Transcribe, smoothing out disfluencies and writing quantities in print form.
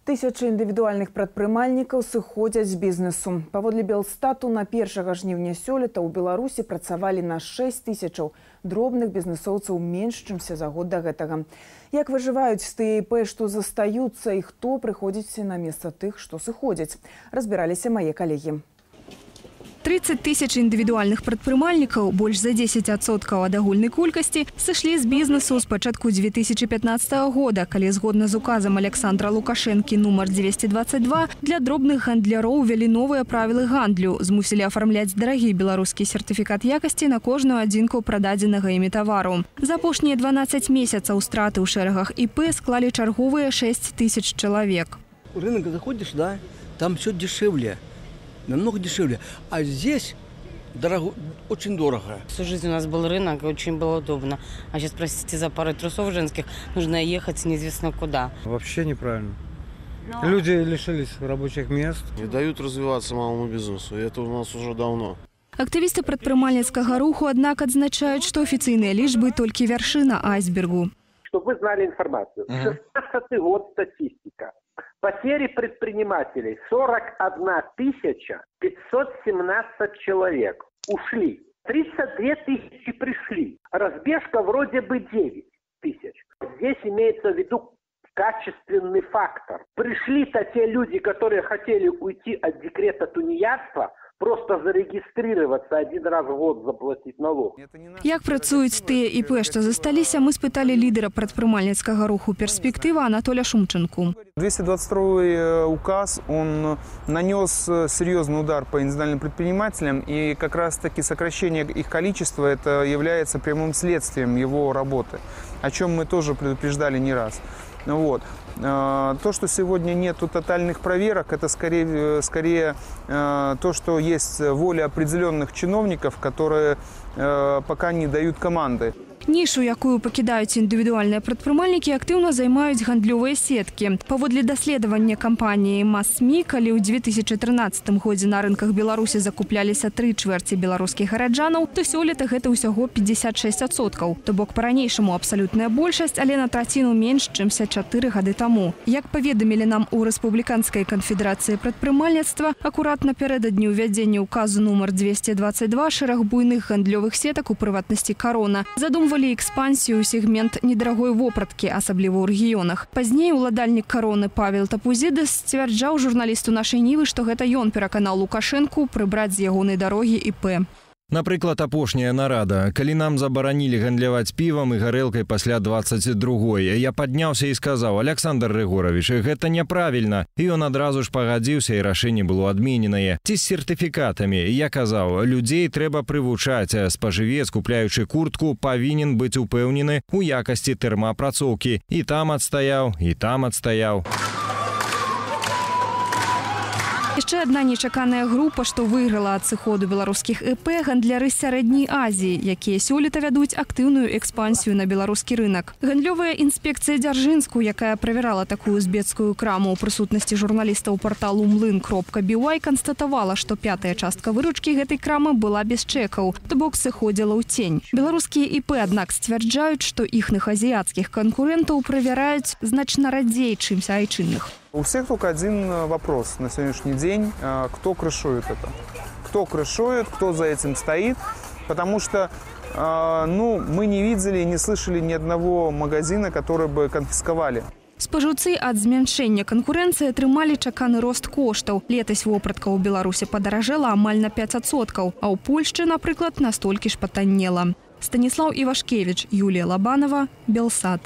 Тысячи індывідуальных прадпрымальнікаў сыходзяць з бізнесу. Паводле Белстату на 1 жніўня сёлета ў Беларусі працавалі на 6 тысячаў дробных бізнесоўцаў менш, чымся за год да гэтага. Як выжываюць тыя ІП, што застаюцца, і хто прыходзіць на месца тых, што сыходзяць? Разбіраліся мае калегі. 30 тысяч індывідуальных прадпрымальнікаў, больш за 10% ад агульнай колькасці, сышлі з бізнесу з пачатку 2015 года, калі згодна з указам Александра Лукашэнкі нумар 222 для дробных гандляроў ввялі новыя правілы гандлю, змусілі афармляць дарагі беларускі сертыфікат якасці на кожную адзінку прададзенага імі тавару. За апошнія 12 месяцаў страты ў шэрагах ІП склалі чарговыя 6 тысяч чалавек. В рынок заходишь, да, там все дешевле. Намного дешевле. А здесь очень дорого. Всю жизнь у нас был рынок, очень было удобно. А сейчас, простите, за парой трусов женских нужно ехать неизвестно куда. Вообще неправильно. Люди лишились рабочих мест. Не дают развиваться малому бизнесу. И это у нас уже давно. Актывісты прадпрымальніцкага руху, аднак, адзначаюць, што афіцыйныя лічбы толькі вяршына айсбергу. Чтобы вы знали информацию. 16-й год статистика. Потери предпринимателей 41 517 человек ушли. 32 тысячи пришли. Разбежка вроде бы 9 тысяч. Здесь имеется в виду качественный фактор. Пришли-то те люди, которые хотели уйти от декрета тунеядства, просто зарегистрироваться, один раз в год заплатить налог. Як працуюць тыя ІП, што засталіся, мы спыталі лідера прадпрымальніцкага руху «Перспектива» Анатоля Шумченку. 222 указ, он нанес серьезный удар по индивидуальным предпринимателям, и как раз-таки сокращение их количества это является прямым следствием его работы, о чем мы тоже предупреждали не раз. Вот. То, что сегодня нету тотальных проверок, это скорее то, что есть воля определенных чиновников, которые пока не дают команды. Нішу, якую пакідаюць індывідуальныя прадпрымальнікі, актыўна займаюць гандлёвыя сеткі. Паводле даследавання кампаніі «Масмі», калі ў 2013 годзе на рынках Беларусі закупляліся 3/4 беларускіх гараджанаў, то сёлета гэта ўсяго 56%. То бок па-ранейшаму абсалютная большасць, але на траціну менш, чымся 4 гады таму. Як паведамілі нам у Рэспубліканскай канфедэрацыі прадпрымальніцтва, акурат напярэдадні ўвядзення указу нумар 222 шэраг буйных гандлёвых сетак, у прыватнасці «Карона», задумвалі экспансію ў сегмент недарагой вопраткі, асабліва ў рэгіёнах. Пазней уладальнік «Кароны» Павел Тапузідас сцвярджаў журналісту нашай Нівы, што гэта ён пераканаў Лукашэнку прыбраць з ягонай дарогі ІП. Напрыклад, апошняя нарада. Калі нам забаранілі гандляваць півам і гарэлкай пасля 22-й, я падняўся і сказаў: «Александр Рыгорович, гэта няправільна». І ён адразу ж пагадзіўся, і рашэнне было адмененае. Ці з сертыфікатамі. Я казаў: людзей трэба прывучаць. Спажывец, купляючы куртку, павінен быць упэўнены у якасці тэрмаапрацоўкі. І там адстаяў, і там адстаяў. Яшчэ адна нечаканая група, што выйграла ад сыходу беларускіх ІП, гандляры з сярэдняй Азіі, якія сёлета вядуць актыўную экспансію на беларускі рынак. Гандлёвая інспекцыя Дзяржынску, якая правярала такую узбецкую краму ў прысутнасці журналістаў парталу mlyn.by, канстатавала, што 5-я частка выручкі гэтай крамы была без чэкаў, то бок сыходзіла ў цень. Беларускія ІП, аднак, сцвярджаюць, што іхных азіяцкіх канкурэнтаў правяраюць значна радзей, чымся айчынных. У всех только один вопрос на сегодняшний день. Кто крышует это? Кто крышует, кто за этим стоит? Потому что мы не видели, не слышали ни одного магазина, который бы конфисковали. Спажыўцы ад змяншэння канкурэнцыі атрымалі чаканы рост коштаў. Летась вопратка ў Беларусі падаражэла амаль на 5%, а ў Польшчы, напрыклад, настолькі ж патаннела. Станіслаў Івашкевіч, Юлія Лабанова, Белсат.